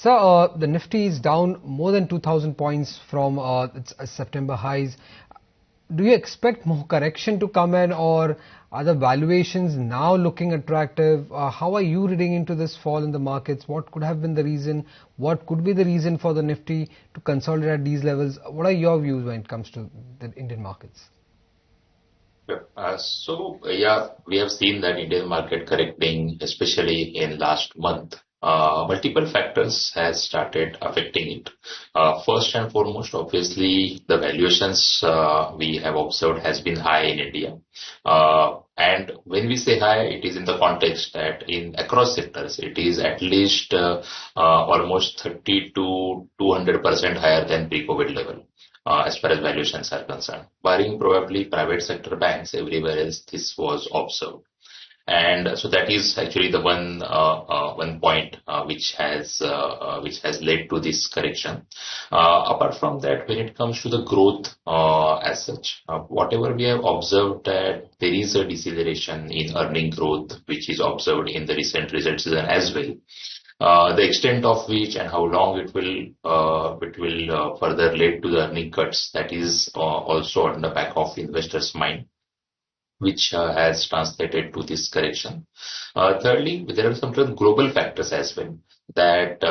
So, the Nifty is down more than 2,000 points from its September highs. Do you expect more correction to come in, or are the valuations now looking attractive? How are you reading into this fall in the markets? What could have been the reason? What could be the reason for the Nifty to consolidate at these levels? What are your views when it comes to the Indian markets? Yeah. Yeah, we have seen that Indian market correcting, especially in last month. Multiple factors has started affecting it. First and foremost, obviously, the valuations we have observed has been high in India. And when we say high, it is in the context that in across sectors, it is at least almost 30 to 200% higher than pre-COVID level as far as valuations are concerned. Barring probably private sector banks, everywhere else this was observed. And so that is actually the one point which has led to this correction. Apart from that, when it comes to the growth as such, whatever we have observed that there is a deceleration in earning growth, which is observed in the recent result season as well. The extent of which and how long it will further lead to the earning cuts, that is also on the back of investors' mind, which has translated to this correction. Thirdly, there are some global factors as well. That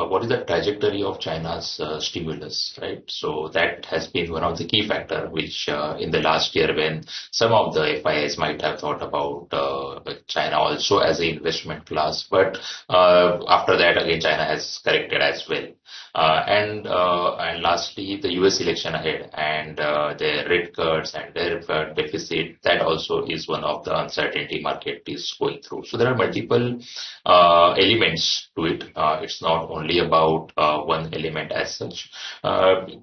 what is the trajectory of China's stimulus, right? So that has been one of the key factor, which in the last year when some of the FIIs might have thought about China also as an investment class, but after that again China has corrected as well. And lastly, the US election ahead and their rate cuts and their deficit, that also is one of the uncertainty market is going through. So there are multiple elements to it. It's not only about one element as such,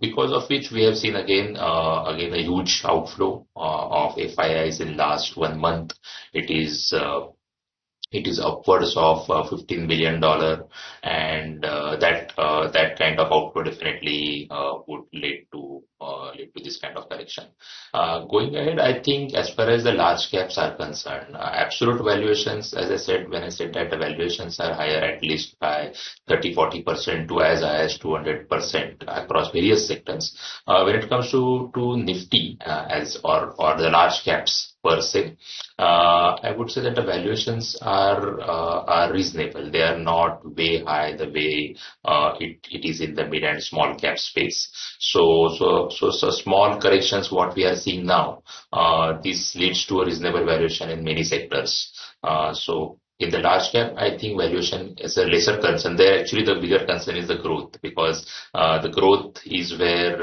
because of which we have seen again a huge outflow of FIIs in last 1 month. It is it is upwards of $15 billion, and that kind of outflow definitely would lead to this kind of correction. Going ahead, I think as far as the large caps are concerned, absolute valuations, as I said, when I said that the valuations are higher at least by 30-40% to as high as 200% across various sectors. When it comes to Nifty as or the large caps per se, I would say that the valuations are reasonable. They are not way high the way it is in the mid and small cap space. So small corrections what we are seeing now, this leads to a reasonable valuation in many sectors. So in the large cap, I think valuation is a lesser concern. There actually the bigger concern is the growth, because the growth is where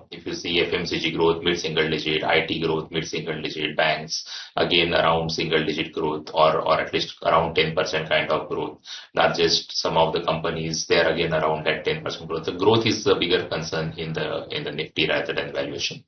if you see FMCG growth mid-single digit, IT growth mid-single digit, banks again around single digit growth or at least around 10% kind of growth. Largest some of the companies there again around that 10% growth. The growth is the bigger concern in the Nifty rather than valuation.